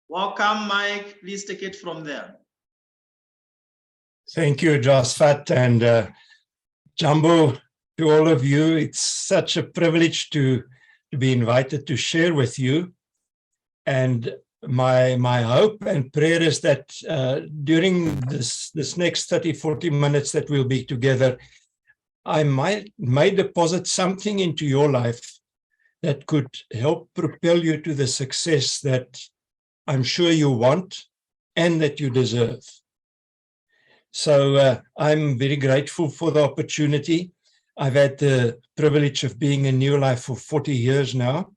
Welcome, Mike. Please take it from there. Thank you, Josfat, and Jumbo, to all of you. It's such a privilege to be invited to share with you. And my hope and prayer is that during this next 30, 40 minutes that we'll be together, I may deposit something into your life that could help propel you to the success that I'm sure you want and that you deserve. So I'm very grateful for the opportunity. I've had the privilege of being in New Life for 40 years now.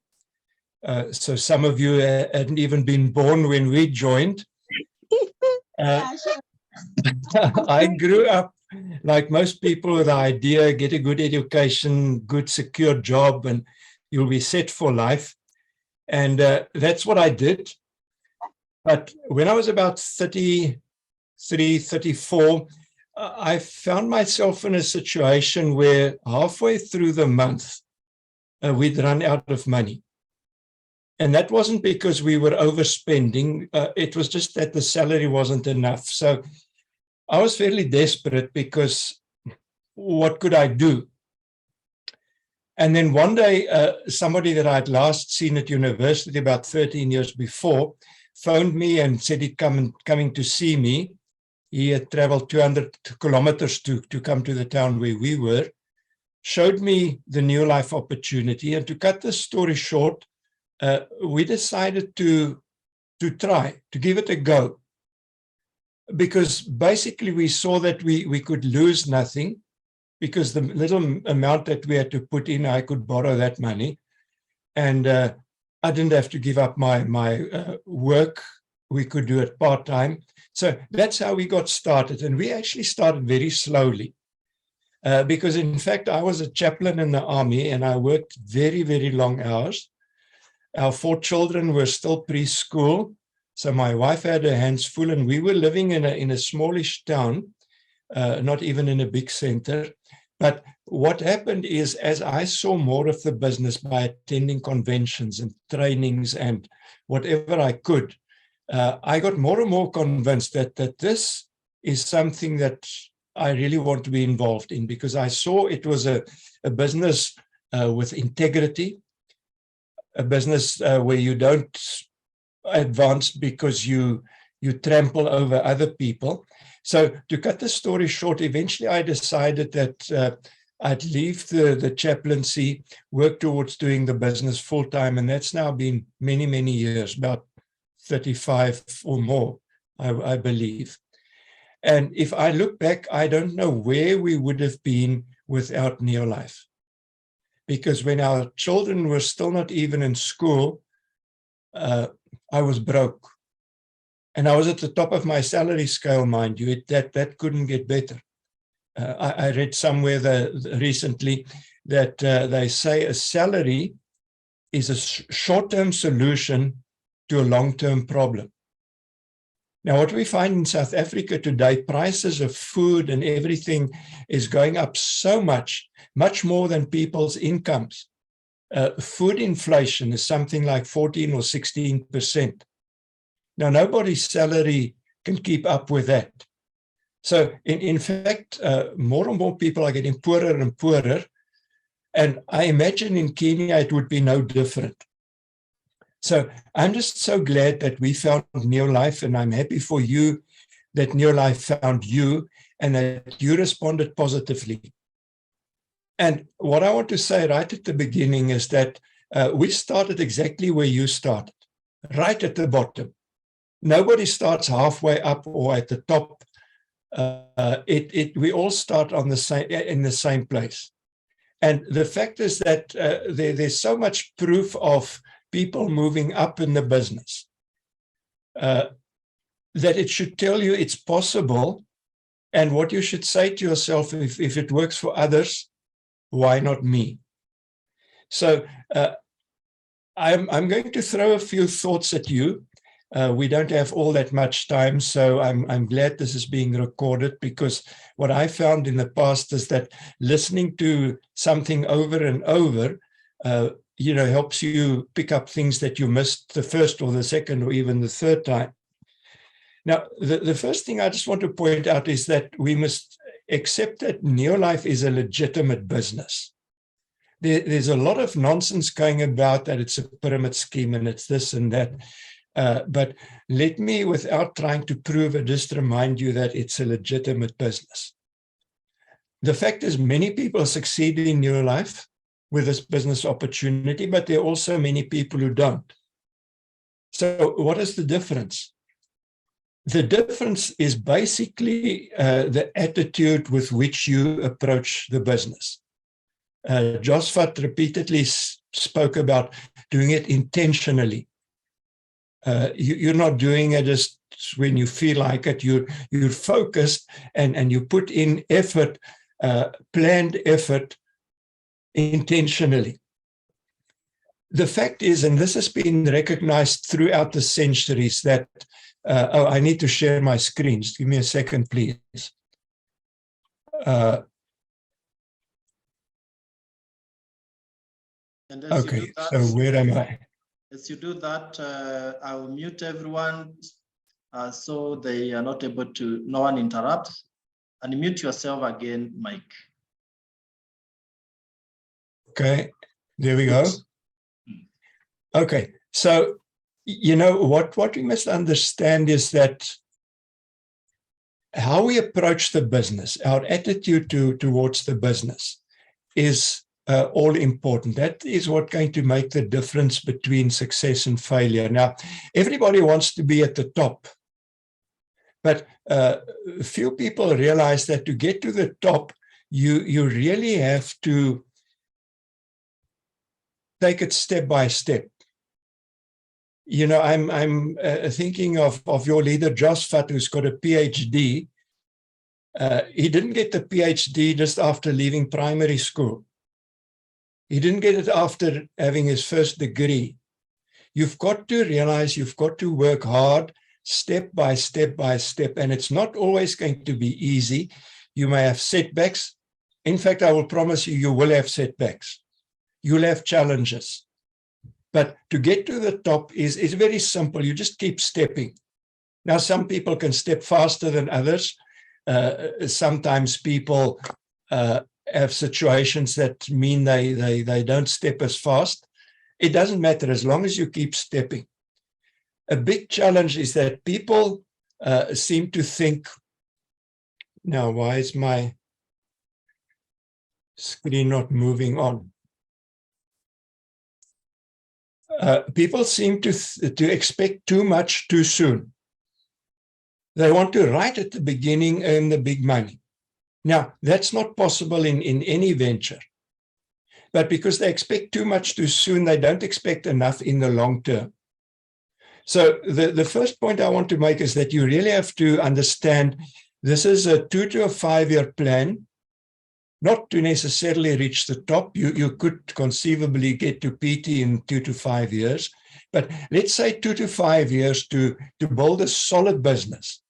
So some of you hadn't even been born when we joined. I grew up, like most people, with the idea, get a good education, good secure job, and you'll be set for life. And that's what I did. But when I was about 33, 34, I found myself in a situation where halfway through the month, we'd run out of money. And that wasn't because we were overspending. It was just that the salary wasn't enough. So I was fairly desperate because what could I do? And then one day, somebody that I'd last seen at university about 13 years before phoned me and said he'd coming to see me. He had traveled 200 kilometers to come to the town where we were, showed me the New Life opportunity. And to cut the story short, we decided to try, to give it a go. Because basically we saw that we could lose nothing, because the little amount that we had to put in, I could borrow that money. And I didn't have to give up my work. We could do it part-time. So that's how we got started. And we actually started very slowly. Because in fact, I was a chaplain in the army and I worked very, very long hours. Our 4 children were still preschool. So my wife had her hands full, and we were living in a smallish town, not even in a big center. But what happened is, as I saw more of the business by attending conventions and trainings and whatever I could, I got more and more convinced that this is something that I really want to be involved in, because I saw it was a business with integrity, a business where you don't advance because you trample over other people. So to cut the story short, eventually I decided that I'd leave the chaplaincy, work towards doing the business full time. And that's now been many, many years, about 35 or more, I believe. And if I look back, I don't know where we would have been without Neolife. Because when our children were still not even in school, I was broke. And I was at the top of my salary scale, mind you. That couldn't get better. I read somewhere recently that they say a salary is a short-term solution to a long-term problem. Now, what we find in South Africa today, prices of food and everything is going up so much, much more than people's incomes. Food inflation is something like 14 or 16%. Now, nobody's salary can keep up with that. So, in fact, more and more people are getting poorer and poorer. And I imagine in Kenya it would be no different. So I'm just so glad that we found Neolife, and I'm happy for you that Neolife found you and that you responded positively. And what I want to say right at the beginning is that we started exactly where you started, right at the bottom. Nobody starts halfway up or at the top. We all start in the same place. And the fact is that there's so much proof of people moving up in the business that it should tell you it's possible. And what you should say to yourself, if it works for others, why not me? So I'm going to throw a few thoughts at you. We don't have all that much time, so I'm glad this is being recorded, because what I found in the past is that listening to something over and over, helps you pick up things that you missed the first or the second or even the third time. Now, the first thing I just want to point out is that we must accept that Neolife is a legitimate business. There's a lot of nonsense going about that it's a pyramid scheme and it's this and that. But let me, without trying to prove it, just remind you that it's a legitimate business. The fact is, many people succeed in Neolife with this business opportunity, but there are also many people who don't. So what is the difference? The difference is basically the attitude with which you approach the business. Josvat repeatedly spoke about doing it intentionally. You're not doing it just when you feel like it. You're focused and you put in effort, planned effort, intentionally. The fact is, and this has been recognized throughout the centuries, that I need to share my screen. Just give me a second, please. Okay, so where am I? As you do that, I will mute everyone so they are not able to, no one interrupts. And mute yourself again, Mike. Okay, there we go. Okay, so, what we must understand is that how we approach the business, our attitude towards the business is all important. That is what's going to make the difference between success and failure. Now, everybody wants to be at the top, but few people realize that to get to the top, you really have to take it step by step. I'm thinking of your leader, Josvat, who's got a PhD. He didn't get the PhD just after leaving primary school. He didn't get it after having his first degree. You've got to realize you've got to work hard, step by step by step, and it's not always going to be easy. You may have setbacks. In fact, I will promise you, you will have setbacks. You'll have challenges. But to get to the top is very simple. You just keep stepping. Now, some people can step faster than others. Sometimes people have situations that mean they don't step as fast. It doesn't matter as long as you keep stepping. A big challenge is that people seem to think, now, why is my screen not moving on? People seem to expect too much too soon. They want to right at the beginning earn the big money. Now, that's not possible in any venture. But because they expect too much too soon, they don't expect enough in the long term. So the first point I want to make is that you really have to understand this is a 2 to 5 year plan, not to necessarily reach the top. You could conceivably get to PT in 2 to 5 years, but let's say 2 to 5 years to build a solid business.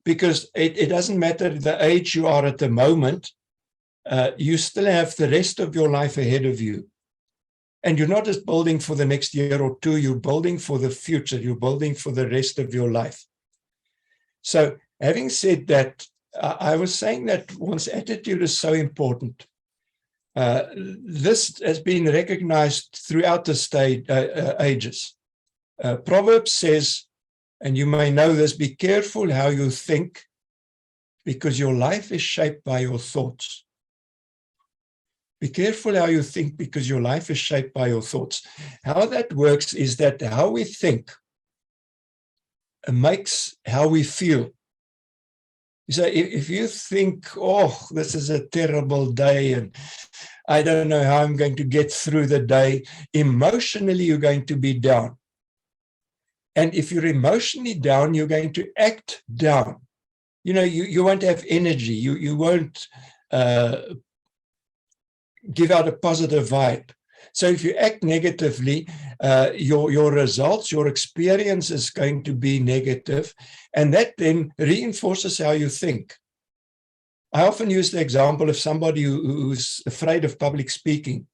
Because it doesn't matter the age you are at the moment, you still have the rest of your life ahead of you. And you're not just building for the next year or two, you're building for the future, you're building for the rest of your life. So having said that, I was saying that one's attitude is so important. This has been recognized throughout the ages. Proverbs says, and you may know this, be careful how you think, because your life is shaped by your thoughts. Be careful how you think, because your life is shaped by your thoughts. How that works is that how we think makes how we feel. So if you think, oh, this is a terrible day and I don't know how I'm going to get through the day, emotionally you're going to be down. And if you're emotionally down, you're going to act down. You won't have energy. You won't give out a positive vibe. So if you act negatively, your results, your experience is going to be negative, and that then reinforces how you think. I often use the example of somebody who's afraid of public speaking.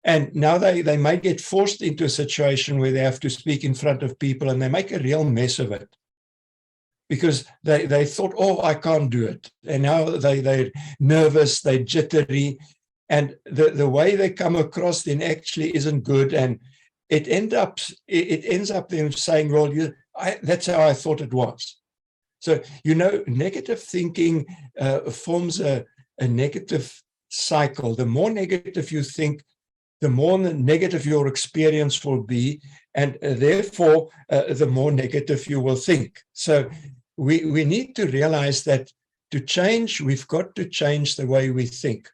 And now they might get forced into a situation where they have to speak in front of people, and they make a real mess of it because they thought, oh, I can't do it. And now they're nervous, they're jittery, and the way they come across then actually isn't good. And it ends up them saying, well, that's how I thought it was. So, negative thinking forms a negative cycle. The more negative you think, the more negative your experience will be, and therefore the more negative you will think. So we need to realize that to change, we've got to change the way we think.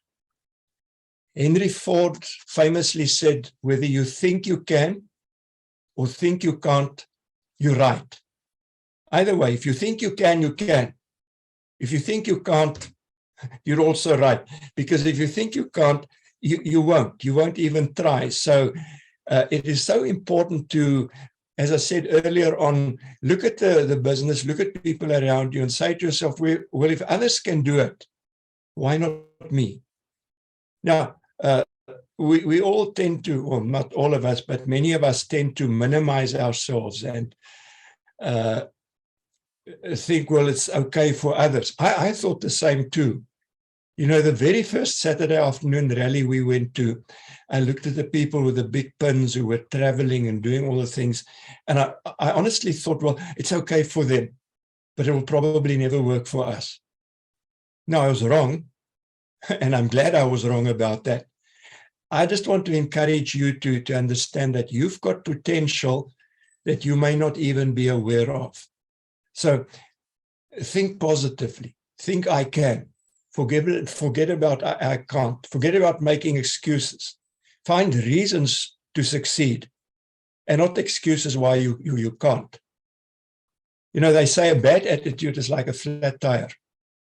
Henry Ford famously said, whether you think you can or think you can't, you're right. Either way, if you think you can, you can. If you think you can't, you're also right. Because if you think you can't, you won't. You won't even try. So it is so important to, as I said earlier on, look at the business, look at people around you and say to yourself, well, if others can do it, why not me? Now, we all tend to, well, not all of us, but many of us tend to minimize ourselves and think, well, it's okay for others. I thought the same too. The very first Saturday afternoon rally we went to, I looked at the people with the big pins who were traveling and doing all the things. And I honestly thought, well, it's okay for them, but it will probably never work for us. No, I was wrong. And I'm glad I was wrong about that. I just want to encourage you to understand that you've got potential that you may not even be aware of. So think positively. Think I can. Forget about I can't. Forget about making excuses. Find reasons to succeed and not excuses why you can't. They say a bad attitude is like a flat tire.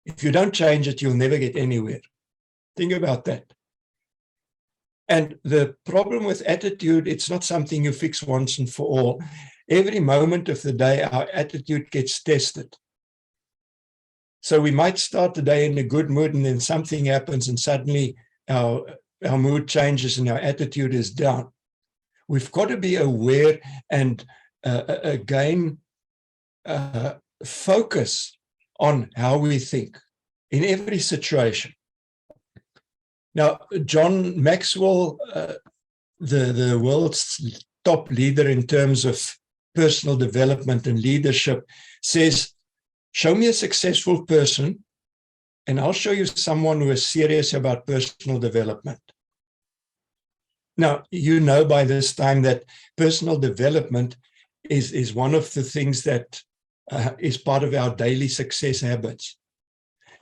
If you don't change it, you'll never get anywhere. Think about that. And the problem with attitude, it's not something you fix once and for all. Every moment of the day, our attitude gets tested. So we might start the day in a good mood, and then something happens, and suddenly our mood changes and our attitude is down. We've got to be aware and again focus on how we think in every situation. Now, John Maxwell, the world's top leader in terms of personal development and leadership, says, show me a successful person, and I'll show you someone who is serious about personal development. Now, by this time that personal development is one of the things that is part of our daily success habits.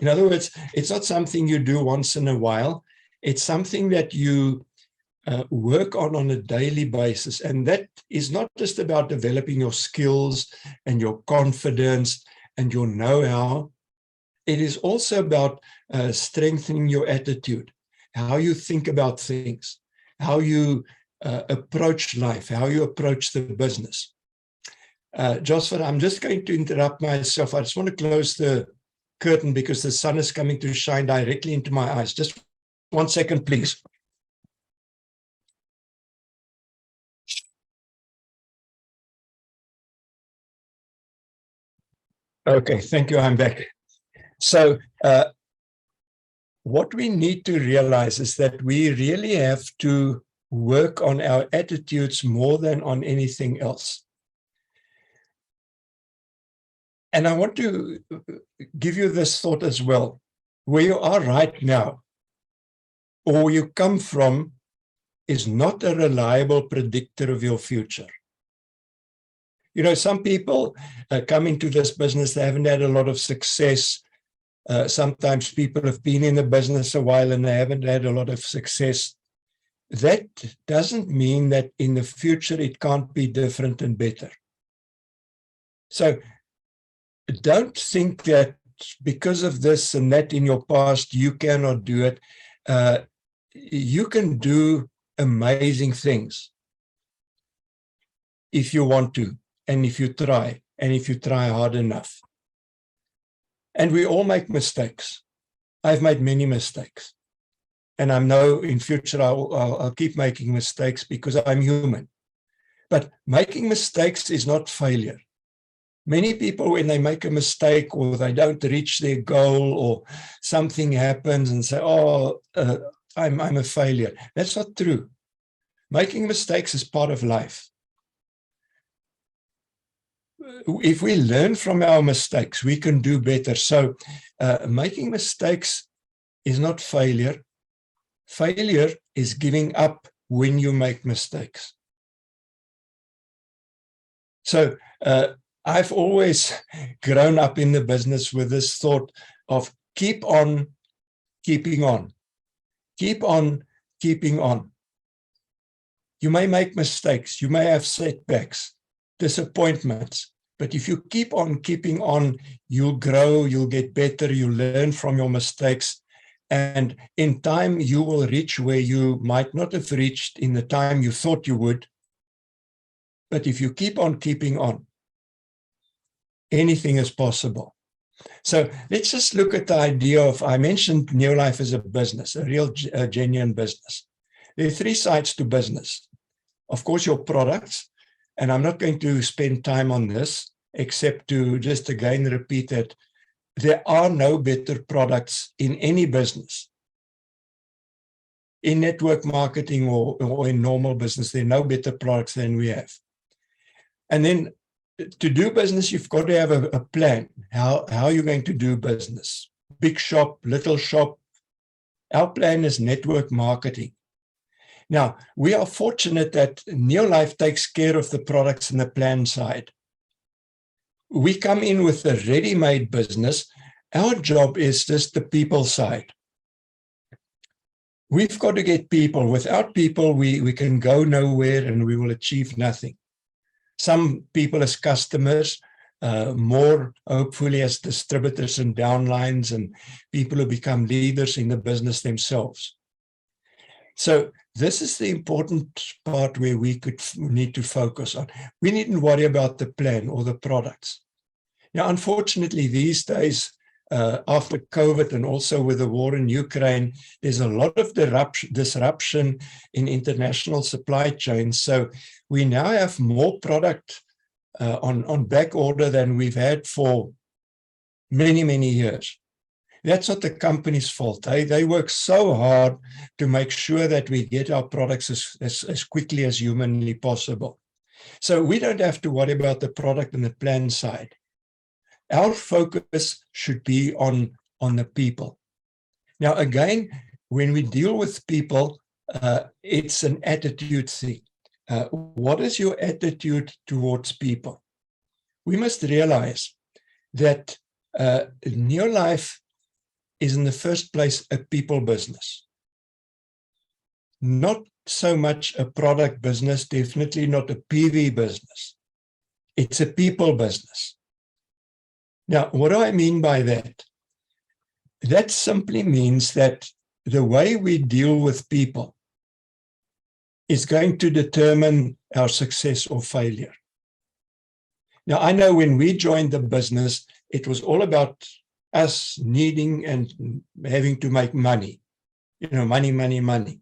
In other words, it's not something you do once in a while. It's something that you work on a daily basis. And that is not just about developing your skills and your confidence and your know-how. It is also about strengthening your attitude, how you think about things, how you approach life, how you approach the business. Joseph, I'm just going to interrupt myself. I just want to close the curtain because the sun is coming to shine directly into my eyes. Just 1 second, please. Okay, thank you. I'm back. So what we need to realize is that we really have to work on our attitudes more than on anything else. And I want to give you this thought as well. Where you are right now, or where you come from, is not a reliable predictor of your future. Some people come into this business, they haven't had a lot of success. Sometimes people have been in the business a while and they haven't had a lot of success. That doesn't mean that in the future it can't be different and better. So don't think that because of this and that in your past, you cannot do it. You can do amazing things if you want to, and if you try, and if you try hard enough. And we all make mistakes. I've made many mistakes. And I know in future I'll keep making mistakes because I'm human. But making mistakes is not failure. Many people, when they make a mistake or they don't reach their goal or something happens and say, oh, I'm a failure. That's not true. Making mistakes is part of life. If we learn from our mistakes, we can do better. So making mistakes is not failure. Failure is giving up when you make mistakes. So I've always grown up in the business with this thought of keep on keeping on. Keep on keeping on. You may make mistakes. You may have setbacks, disappointments. But if you keep on keeping on, you'll grow, you'll get better, you'll learn from your mistakes. And in time, you will reach where you might not have reached in the time you thought you would. But if you keep on keeping on, anything is possible. So let's just look at the idea of, I mentioned Neolife as a business, a real genuine business. There are three sides to business. Of course, your products, and I'm not going to spend time on this, except to just again repeat that there are no better products in any business. In network marketing or in normal business, there are no better products than we have. And then to do business, you've got to have a plan. How you're going to do business. Big shop, little shop. Our plan is network marketing. Now, we are fortunate that Neolife takes care of the products and the plan side. We come in with a ready-made business. Our job is just the people side. We've got to get people. Without people, we can go nowhere and we will achieve nothing. Some people as customers, more hopefully as distributors and downlines and people who become leaders in the business themselves. So this is the important part where we need to focus on. We needn't worry about the plan or the products. Now, unfortunately, these days, after COVID and also with the war in Ukraine, there's a lot of disruption in international supply chains. So we now have more product on back order than we've had for many, many years. That's not the company's fault. They work so hard to make sure that we get our products as quickly as humanly possible. So we don't have to worry about the product and the plan side. Our focus should be on the people. Now, again, when we deal with people, it's an attitude thing. What is your attitude towards people? We must realize that Neolife is in the first place a people business. Not so much a product business, definitely not a PV business. It's a people business. Now, what do I mean by that? That simply means that the way we deal with people is going to determine our success or failure. Now, I know when we joined the business, it was all about us needing and having to make money. You know, money, money, money.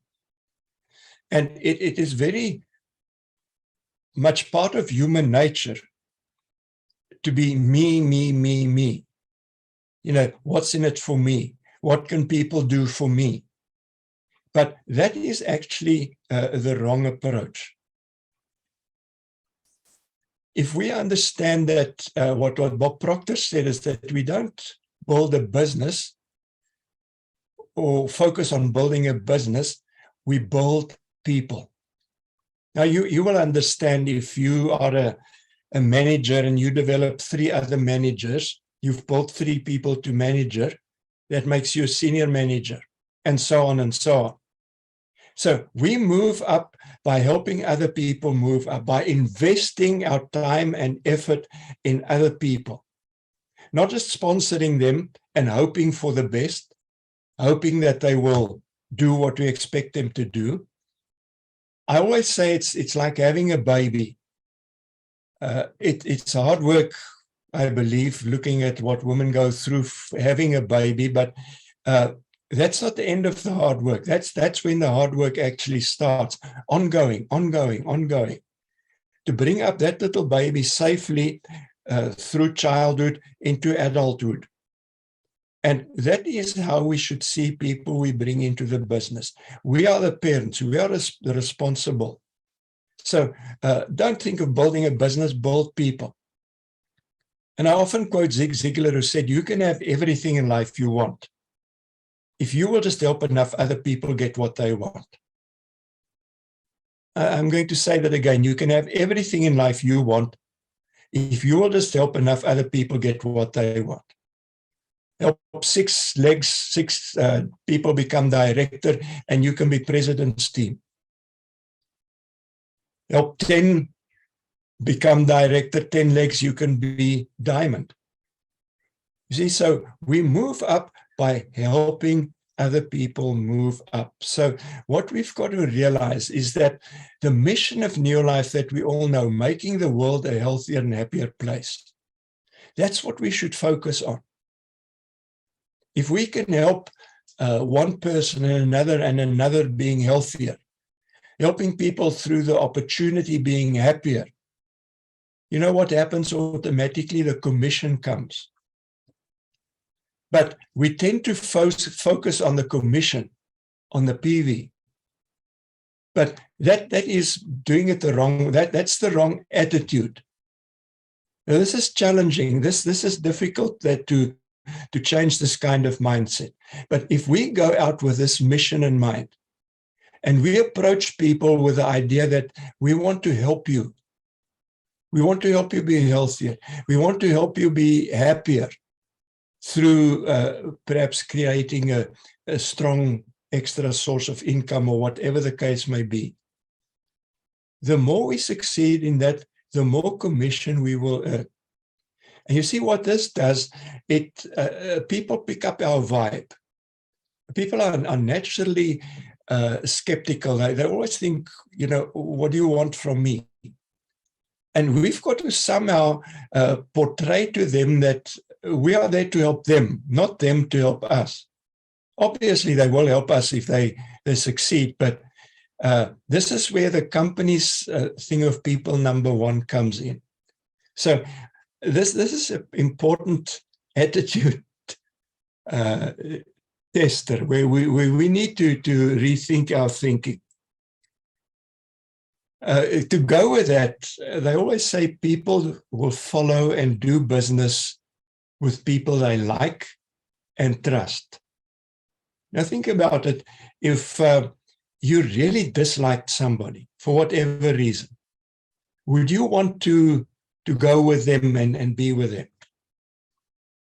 And it is very much part of human nature to be me, me, me, me. You know, what's in it for me? What can people do for me? But that is actually the wrong approach. If we understand that what Bob Proctor said is that we don't build a business or focus on building a business, we build people. Now, you will understand if you are a manager and you develop 3 other managers, you've built 3 people to manager, that makes you a senior manager, and so on and so on. So we move up by helping other people move up, by investing our time and effort in other people. Not just sponsoring them and hoping for the best, hoping that they will do what we expect them to do. I always say it's like having a baby. It's hard work, I believe, looking at what women go through having a baby, but that's not the end of the hard work. That's when the hard work actually starts. Ongoing. To bring up that little baby safely through childhood into adulthood. And that is how we should see people we bring into the business. We are the parents. We are the responsible. So don't think of building a business, build people. And I often quote Zig Ziglar, who said, you can have everything in life you want if you will just help enough other people get what they want. I'm going to say that again. You can have everything in life you want if you will just help enough other people get what they want. Help six people become director, and you can be president's team. Help 10 become director, 10 legs, you can be diamond. You see, so we move up by helping other people move up. So what we've got to realize is that the mission of Neolife that we all know, making the world a healthier and happier place, that's what we should focus on. If we can help one person and another being healthier, helping people through the opportunity being happier, you know what happens automatically? The commission comes. But we tend to focus on the commission, on the PV. But that is doing it the wrong, that's the wrong attitude. Now, this is challenging. This is difficult to change this kind of mindset. But if we go out with this mission in mind, and we approach people with the idea that we want to help you, we want to help you be healthier, we want to help you be happier through perhaps creating a strong extra source of income or whatever the case may be. The more we succeed in that, the more commission we will earn. And you see what this does, people pick up our vibe. People are naturally skeptical. They always think, you know, what do you want from me? And we've got to somehow portray to them that we are there to help them, not them to help us. Obviously, they will help us if they succeed, but this is where the company's thing of people number one comes in. So this is an important attitude tester where we need to rethink our thinking. To go with that, they always say people will follow and do business with people they like and trust. Now think about it. If you really disliked somebody for whatever reason, would you want to go with them and be with them?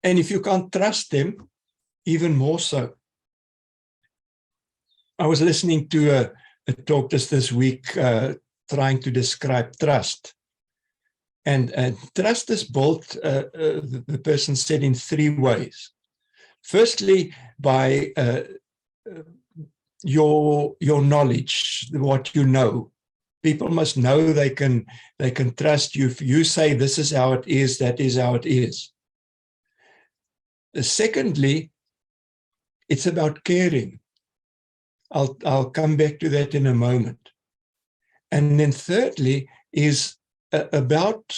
And if you can't trust them, even more so. I was listening to a talk just this week trying to describe trust. And trust is built, the person said, in three ways. Firstly, by your knowledge, what you know. People must know they can trust you. If you say this is how it is, that is how it is. Secondly, it's about caring. I'll come back to that in a moment. And then thirdly is about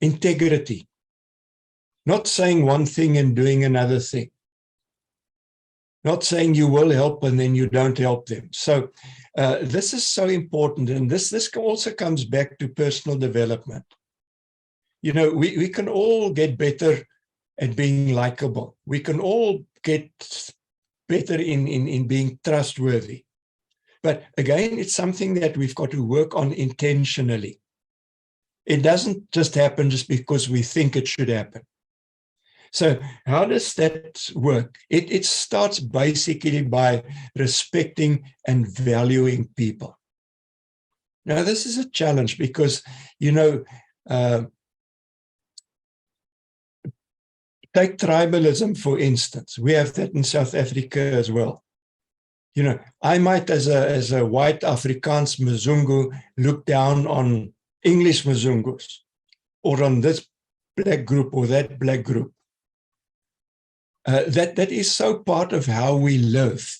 integrity. Not saying one thing and doing another thing. Not saying you will help and then you don't help them. So this is so important. And this also comes back to personal development. You know, we can all get better at being likable. We can all get better in being trustworthy. But again, it's something that we've got to work on intentionally. It doesn't just happen just because we think it should happen. So how does that work? It starts basically by respecting and valuing people. Now, this is a challenge because, you know, take tribalism, for instance. We have that in South Africa as well. You know, I might, as a white Afrikaans Mzungu, look down on English Mzungus or on this black group or that black group. That is so part of how we live.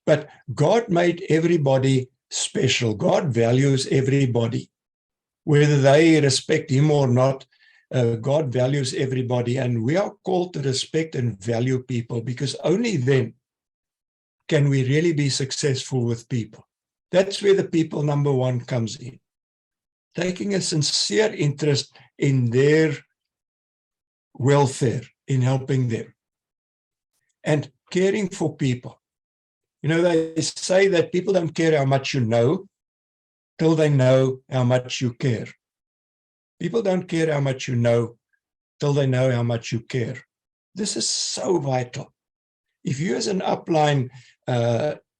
But God made everybody special. God values everybody. Whether they respect him or not, God values everybody. And we are called to respect and value people, because only then can we really be successful with people. That's where the people number one comes in. Taking a sincere interest in their welfare, in helping them, and caring for people. You know, they say that people don't care how much you know till they know how much you care. People don't care how much you know till they know how much you care. This is so vital. If you as an upline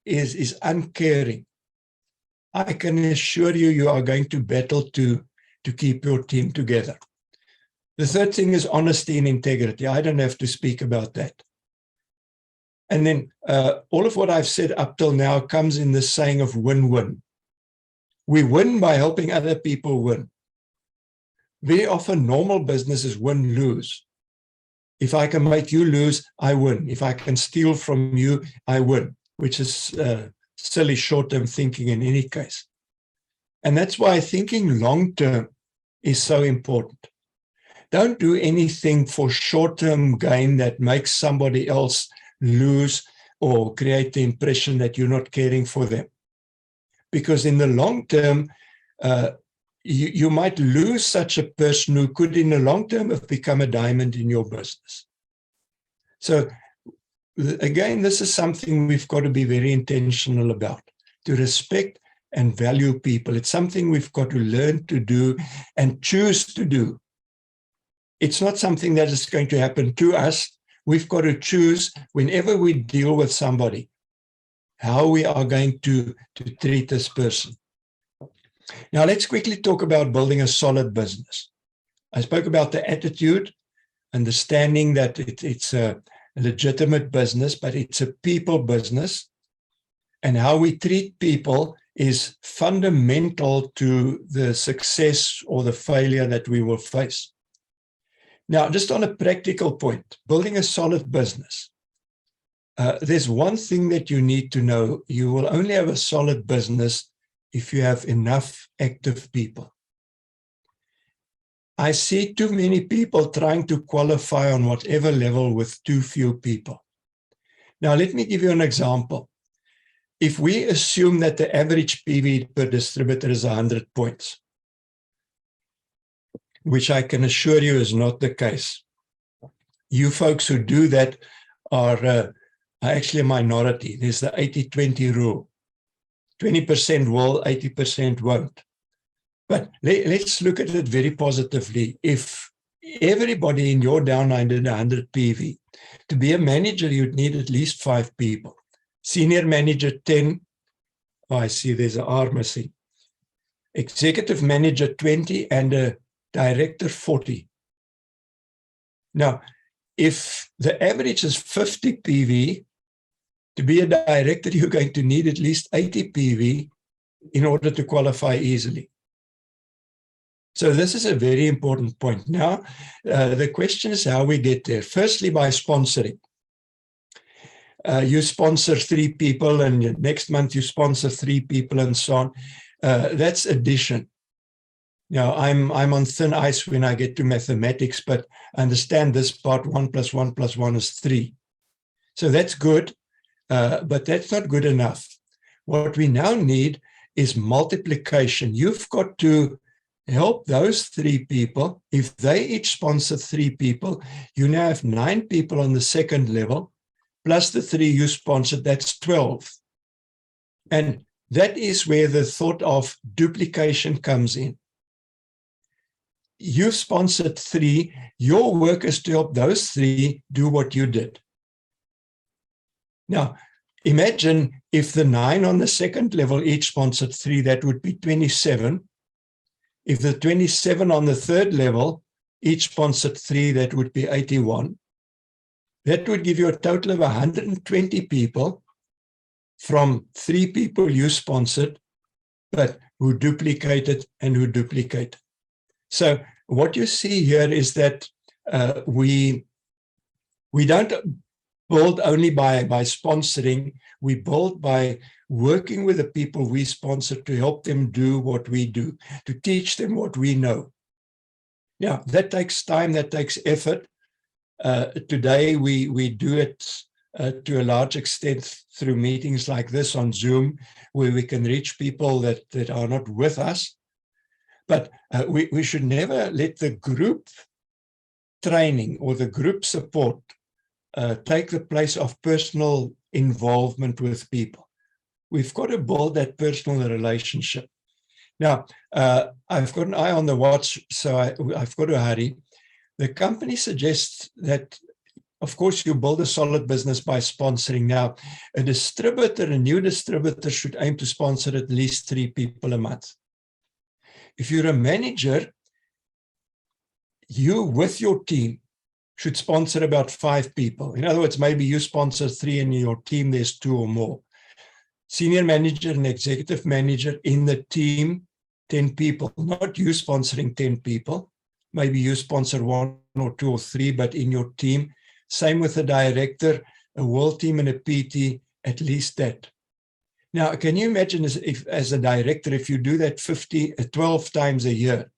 is uncaring, I can assure you, you are going to battle to keep your team together. The third thing is honesty and integrity. I don't have to speak about that. And then all of what I've said up till now comes in the saying of win-win. We win by helping other people win. Very often, normal business is win-lose. If I can make you lose, I win. If I can steal from you, I win, which is silly short-term thinking in any case. And that's why thinking long-term is so important. Don't do anything for short-term gain that makes somebody else lose or create the impression that you're not caring for them. Because in the long term, you might lose such a person who could in the long term have become a diamond in your business. So again, this is something we've got to be very intentional about, to respect and value people. It's something we've got to learn to do and choose to do. It's not something that is going to happen to us. We've got to choose whenever we deal with somebody, how we are going to treat this person. Now, let's quickly talk about building a solid business. I spoke about the attitude, understanding that it's a legitimate business, but it's a people business. And how we treat people is fundamental to the success or the failure that we will face. Now, just on a practical point, building a solid business, there's one thing that you need to know. You will only have a solid business if you have enough active people. I see too many people trying to qualify on whatever level with too few people. Now, let me give you an example. If we assume that the average PV per distributor is 100 points, which I can assure you is not the case. You folks who do that are actually a minority. There's the 80-20 rule. 20% will, 80% won't. But let's look at it very positively. If everybody in your downline did 100 PV, to be a manager, you'd need at least 5 people. Senior manager, 10. Oh, I see there's an R missing. Executive manager, 20, and a director, 40. Now, if the average is 50 PV, to be a director, you're going to need at least 80 PV in order to qualify easily. So this is a very important point. Now, the question is how we get there. Firstly, by sponsoring. You sponsor 3 people, and next month you sponsor 3 people, and so on. That's addition. Now, I'm on thin ice when I get to mathematics, but I understand this part, 1 + 1 + 1 is 3. So that's good, but that's not good enough. What we now need is multiplication. You've got to help those 3 people. If they each sponsor 3 people, you now have 9 people on the second level, plus the 3 you sponsored, that's 12. And that is where the thought of duplication comes in. You've sponsored 3, your work is to help those 3 do what you did. Now, imagine if the 9 on the second level each sponsored 3, that would be 27. If the 27 on the third level each sponsored 3, that would be 81. That would give you a total of 120 people from 3 people you sponsored, but who duplicated and who duplicated. So what you see here is that we We don't build only by sponsoring. We build by working with the people we sponsor to help them do what we do, to teach them what we know. Yeah, that takes time, that takes effort. Today, we do it to a large extent through meetings like this on Zoom, where we can reach people that are not with us. But we should never let the group training or the group support take the place of personal involvement with people. We've got to build that personal relationship. Now, I've got an eye on the watch, so I've got to hurry. The company suggests that, of course, you build a solid business by sponsoring. Now, a new distributor should aim to sponsor at least 3 people a month. If you're a manager, you with your team should sponsor about 5 people. In other words, maybe you sponsor 3 and in your team there's 2 or more. Senior manager and executive manager in the team, 10 people, not you sponsoring 10 people. Maybe you sponsor 1 or 2 or 3, but in your team. Same with a director, a world team and a PT, at least that. Now, can you imagine as a director, if you do that 12 times a year,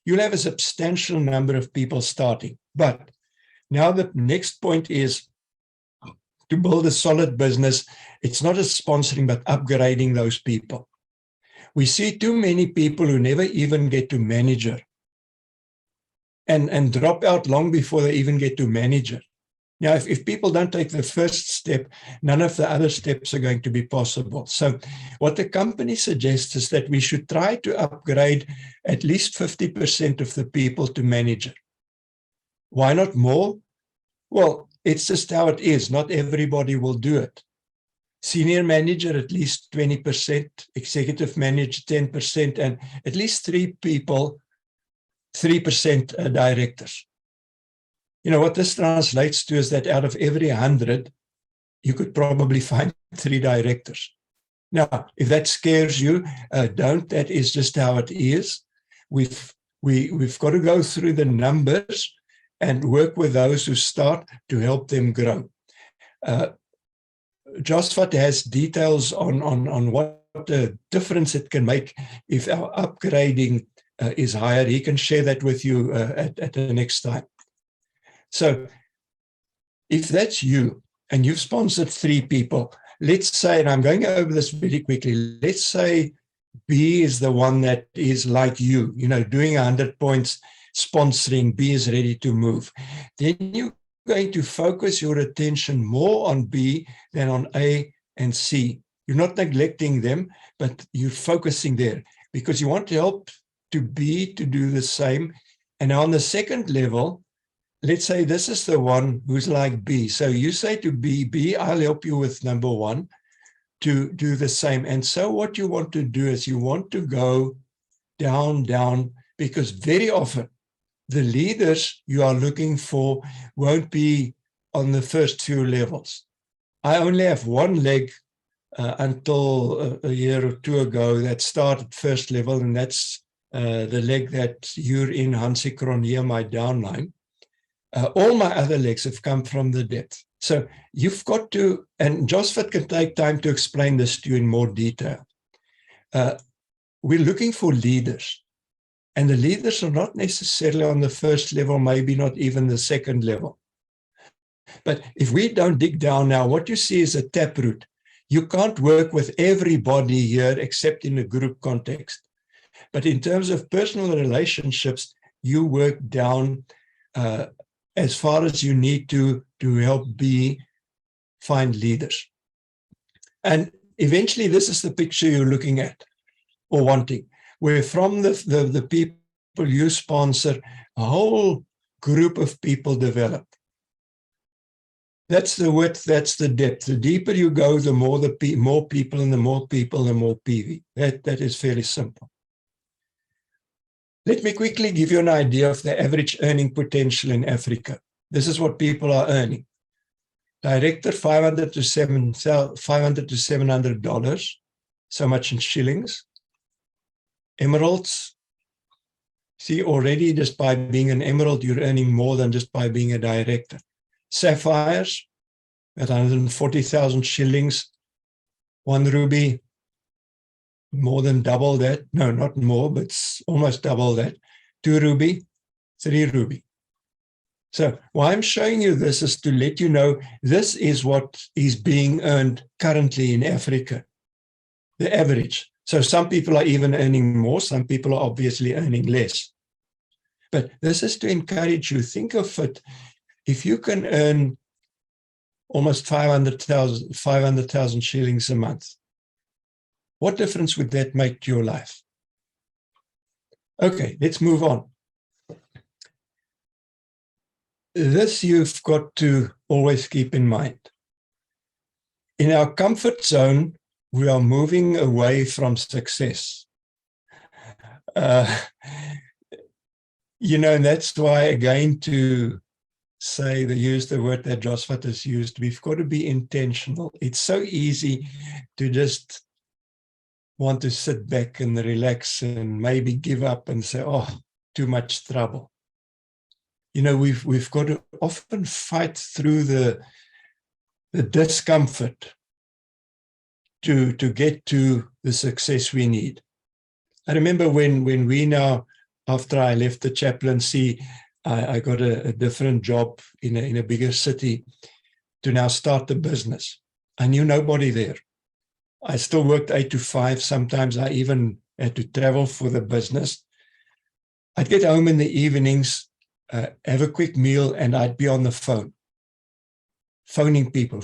you'll have a substantial number of people starting. But now the next point is to build a solid business. It's not just sponsoring, but upgrading those people. We see too many people who never even get to manager and drop out long before they even get to manager. Now, if people don't take the first step, none of the other steps are going to be possible. So what the company suggests is that we should try to upgrade at least 50% of the people to manager. Why not more? Well, it's just how it is. Not everybody will do it. Senior manager, at least 20%, executive manager, 10%, and at least 3 people, 3% directors. You know, what this translates to is that out of every 100, you could probably find 3 directors. Now, if that scares you, don't. That is just how it is. We've got to go through the numbers and work with those who start to help them grow. Josvat has details on what the difference it can make if our upgrading is higher. He can share that with you at the next time. So if that's you and you've sponsored 3 people, let's say, and I'm going over this very quickly, let's say B is the one that is like you know, doing 100 points, sponsoring, B is ready to move. Then you're going to focus your attention more on B than on A and C. You're not neglecting them, but you're focusing there because you want to help to B to do the same. And on the second level, let's say this is the one who's like B. So you say to B, I'll help you with number 1 to do the same. And so what you want to do is you want to go down, because very often the leaders you are looking for won't be on the first few levels. I only have 1 leg until a year or 2 ago that started first level, and that's the leg that you're in, Hansi Cronje, my downline. All my other legs have come from the depth. So you've got to, and Josvat can take time to explain this to you in more detail. We're looking for leaders, and the leaders are not necessarily on the first level, maybe not even the second level. But if we don't dig down now, what you see is a taproot. You can't work with everybody here except in a group context. But in terms of personal relationships, you work down as far as you need to help B find leaders. And eventually, this is the picture you're looking at or wanting, where from the people you sponsor, a whole group of people develop. That's the width, that's the depth. The deeper you go, the more people, and the more people, the more PV. That is fairly simple. Let me quickly give you an idea of the average earning potential in Africa. This is what people are earning. Director, $500 to $700, so much in shillings. Emeralds, see, already just by being an emerald, you're earning more than just by being a director. sapphires at 140,000 shillings, 1 ruby, more than double that. No, not more, but it's almost double that. 2 ruby, 3 ruby. So why I'm showing you this is to let you know this is what is being earned currently in Africa, the average. So some people are even earning more, some people are obviously earning less. But this is to encourage you. Think of it, if you can earn almost 500,000 shillings a month, what difference would that make to your life? Okay, let's move on. This you've got to always keep in mind. In our comfort zone, we are moving away from success. And that's why, again, to use the word that Josvat has used, we've got to be intentional. It's so easy to just want to sit back and relax and maybe give up and say, oh, too much trouble. We've got to often fight through the discomfort to get to the success we need. I remember when we now, after I left the chaplaincy, I got a different job in a bigger city to now start the business. I knew nobody there. I still worked 8 to 5. Sometimes I even had to travel for the business. I'd get home in the evenings, have a quick meal, and I'd be on the phone, phoning people.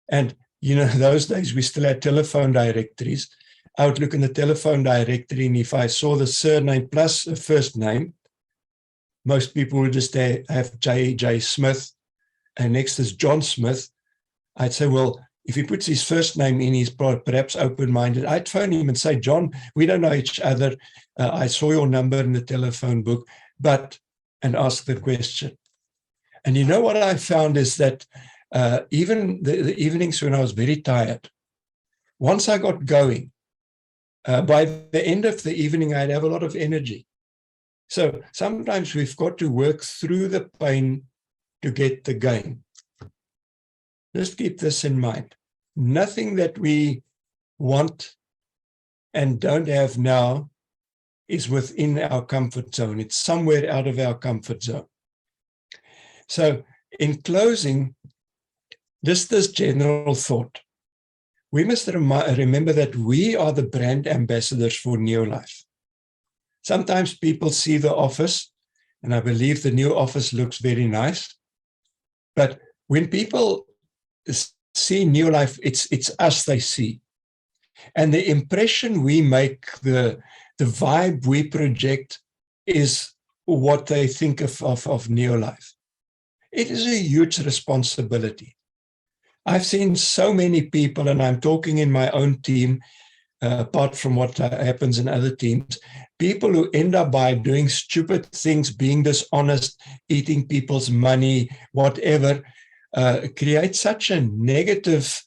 And, those days we still had telephone directories. I would look in the telephone directory, and if I saw the surname plus a first name, most people would just have J. Smith, and next is John Smith. I'd say, well, if he puts his first name in, he's perhaps open-minded. I'd phone him and say, John, we don't know each other. I saw your number in the telephone book, and ask the question. And what I found is that even the evenings when I was very tired, once I got going, by the end of the evening, I'd have a lot of energy. So sometimes we've got to work through the pain to get the gain. Just keep this in mind. Nothing that we want and don't have now is within our comfort zone. It's somewhere out of our comfort zone. So in closing, just this general thought. We must remember that we are the brand ambassadors for Neolife. Sometimes people see the office, and I believe the new office looks very nice. But when people see Neolife, it's us they see. And the impression we make, the vibe we project is what they think of Neolife. It is a huge responsibility. I've seen so many people, and I'm talking in my own team, apart from what happens in other teams, people who end up by doing stupid things, being dishonest, eating people's money, whatever, create such a negative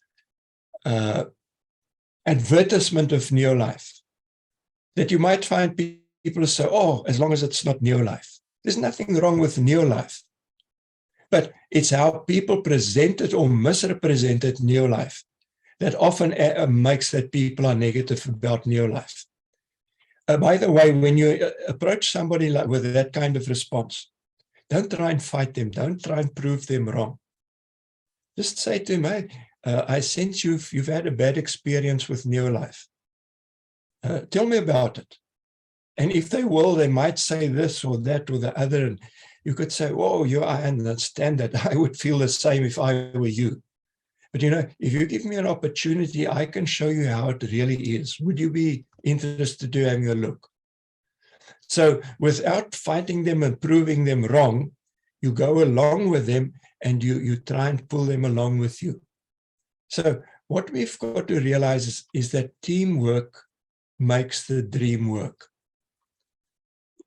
advertisement of Neolife that you might find people who say, oh, as long as it's not Neolife. There's nothing wrong with Neolife. But it's how people present it or misrepresented Neolife that often makes that people are negative about Neolife. By the way, when you approach somebody with that kind of response, don't try and fight them. Don't try and prove them wrong. Just say to them, hey, I sense you've had a bad experience with Neolife. Tell me about it. And if they will, they might say this or that or the other. And you could say, whoa, I understand that. I would feel the same if I were you. But, if you give me an opportunity, I can show you how it really is. Would you be interested to having a look? So without fighting them and proving them wrong, you go along with them and you try and pull them along with you. So what we've got to realize is that teamwork makes the dream work.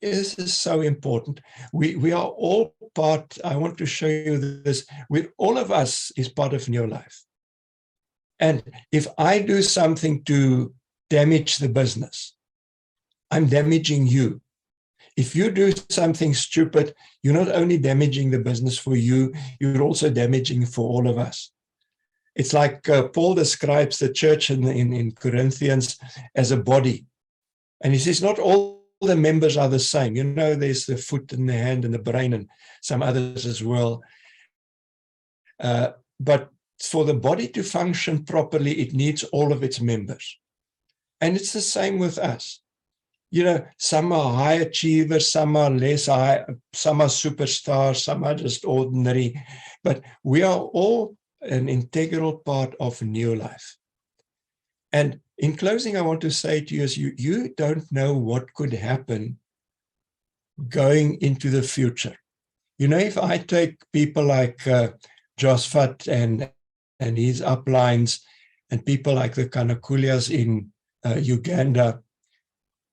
This is so important. We are all part, I want to show you this, all of us is part of Neolife. And if I do something to damage the business, I'm damaging you. if you do something stupid, you're not only damaging the business for you, you're also damaging for all of us. It's like Paul describes the church in Corinthians as a body. And he says not all the members are the same. You know, there's the foot and the hand and the brain and some others as well. But for the body to function properly, it needs all of its members. And it's the same with us. You know, some are high achievers, some are less high, some are superstars, some are just ordinary. But we are all an integral part of New Life. And in closing, I want to say to you is you don't know what could happen going into the future. You know, if I take people like Josfat and his uplines and people like the Kanakulias in Uganda,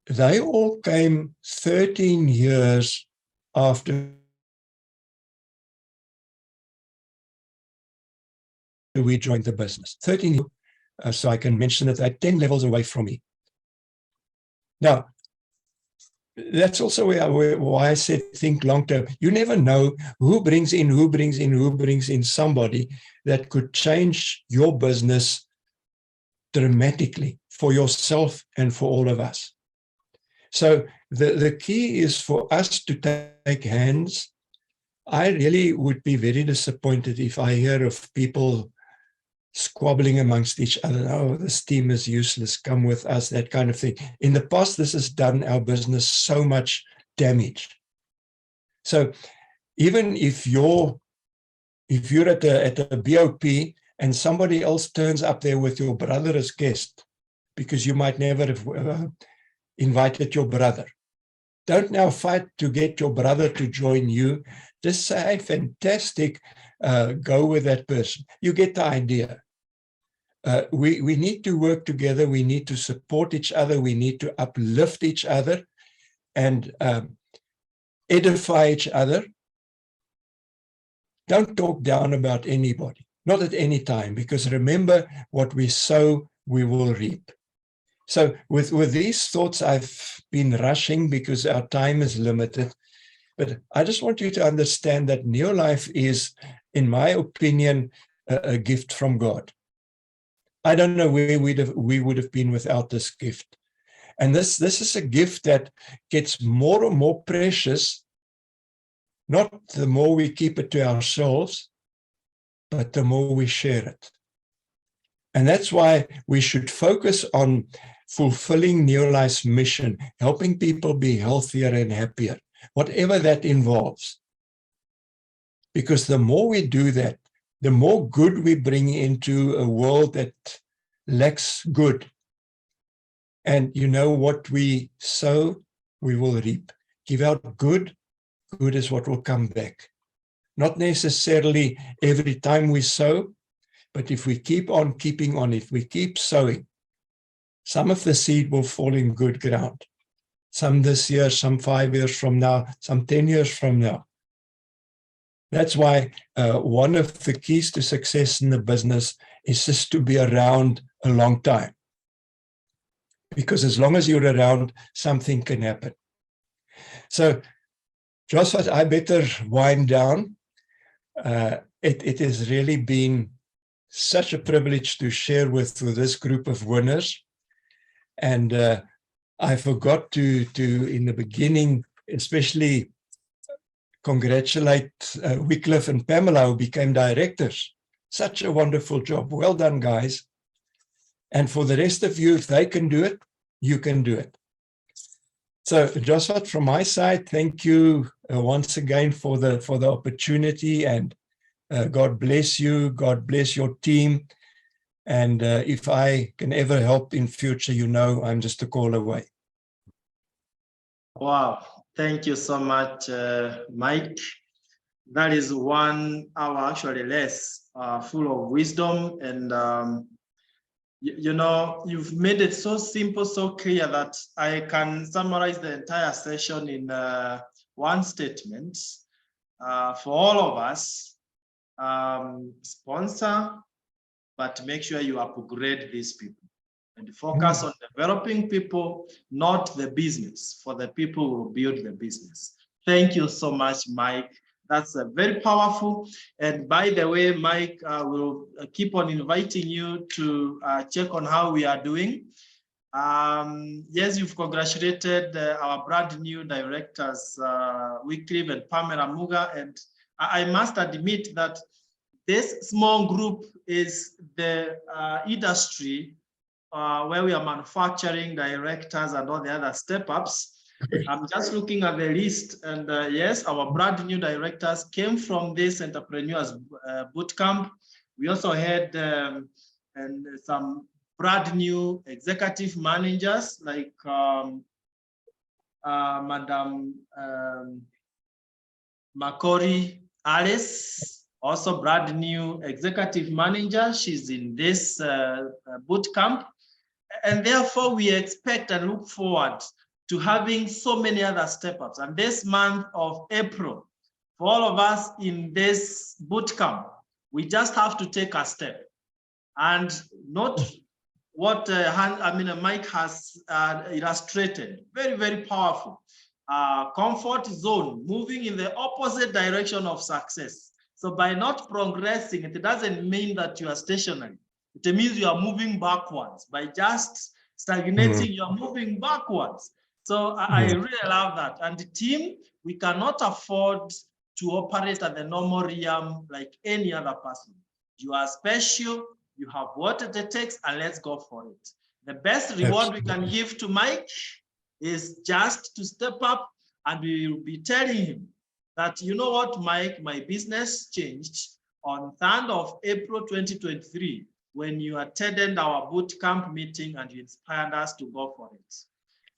they all came 13 years after we joined the business. 13 years. So I can mention that they're 10 levels away from me. Now, that's also why I said think long term. You never know who brings in somebody that could change your business dramatically for yourself and for all of us. So the key is for us to take hands. I really would be very disappointed if I hear of people squabbling amongst each other. Oh, this team is useless, come with us, that kind of thing. In the past, this has done our business so much damage. So even if you're at a BOP and somebody else turns up there with your brother as guest, because you might never have invited your brother, don't now fight to get your brother to join you. Just say, hey, fantastic, go with that person. You get the idea. We need to work together. We need to support each other. We need to uplift each other and edify each other. Don't talk down about anybody, not at any time, because remember, what we sow, we will reap. So with these thoughts, I've been rushing because our time is limited. But I just want you to understand that New Life is, in my opinion, a gift from God. I don't know where we would have been without this gift. And this is a gift that gets more and more precious, not the more we keep it to ourselves, but the more we share it. And that's why we should focus on fulfilling New Life's mission, helping people be healthier and happier, whatever that involves. Because the more we do that, the more good we bring into a world that lacks good. And you know what we sow, we will reap. Give out good, good is what will come back. Not necessarily every time we sow, but if we keep on keeping on, if we keep sowing, some of the seed will fall in good ground. Some this year, some 5 years from now, some 10 years from now. That's why one of the keys to success in the business is just to be around a long time. Because as long as you're around, something can happen. So, Joshua, I better wind down. It has really been such a privilege to share with this group of winners. And I forgot to in the beginning, especially congratulate Wycliffe and Pamela, who became directors. Such a wonderful job. Well done, guys. And for the rest of you, if they can do it, you can do it. So, Joshua, from my side, thank you once again for the opportunity, and God bless you. God bless your team. And if I can ever help in future, you know, I'm just a call away. Wow. Thank you so much, Mike. That is 1 hour, actually less, full of wisdom. And, you know, you've made it so simple, so clear that I can summarize the entire session in one statement. For all of us, sponsor, but make sure you upgrade these people. and focus on developing people, not the business, for the people who will build the business. Thank you so much, Mike. That's very powerful. And by the way, Mike, will keep on inviting you to check on how we are doing. Yes, you've congratulated our brand new directors, Wycliffe and Pamela Muga. And I must admit that this small group is the industry where we are manufacturing directors and all the other step-ups. I'm just looking at the list, and yes, our brand new directors came from this entrepreneurs bootcamp. We also had and some brand new executive managers like Madam Makori Alice, also brand new executive manager. She's in this bootcamp, and therefore we expect and look forward to having so many other step-ups. And this month of April, for all of us in this bootcamp, we just have to take a step and not what Mike has illustrated. Very, very powerful. Comfort zone, moving in the opposite direction of success. So by not progressing, it doesn't mean that you are stationary. It means you are moving backwards. By just stagnating, you are moving backwards. So I really love that. And the team, we cannot afford to operate at the normal realm like any other person. You are special, you have what it takes, and let's go for it. The best reward we can give to Mike is just to step up, and we will be telling him that, you know what, Mike, my business changed on 3rd of April 2023 when you attended our bootcamp meeting and you inspired us to go for it.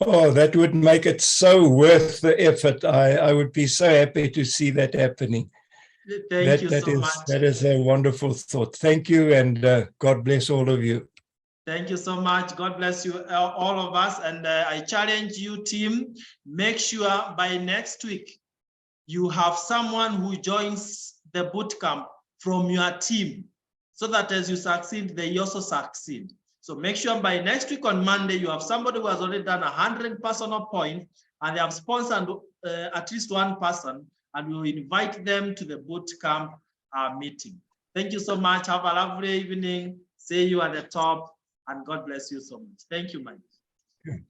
Oh, that would make it so worth the effort. I would be so happy to see that happening. Thank you so much. That is a wonderful thought. Thank you, and God bless all of you. Thank you so much. God bless you, all of us. And I challenge you, team, make sure by next week, you have someone who joins the bootcamp from your team, so that as you succeed, they also succeed. So make sure by next week on Monday, you have somebody who has already done 100 personal points, and they have sponsored at least one person, and we will invite them to the bootcamp meeting. Thank you so much. Have a lovely evening. See you at the top, and God bless you so much. Thank you, Mike.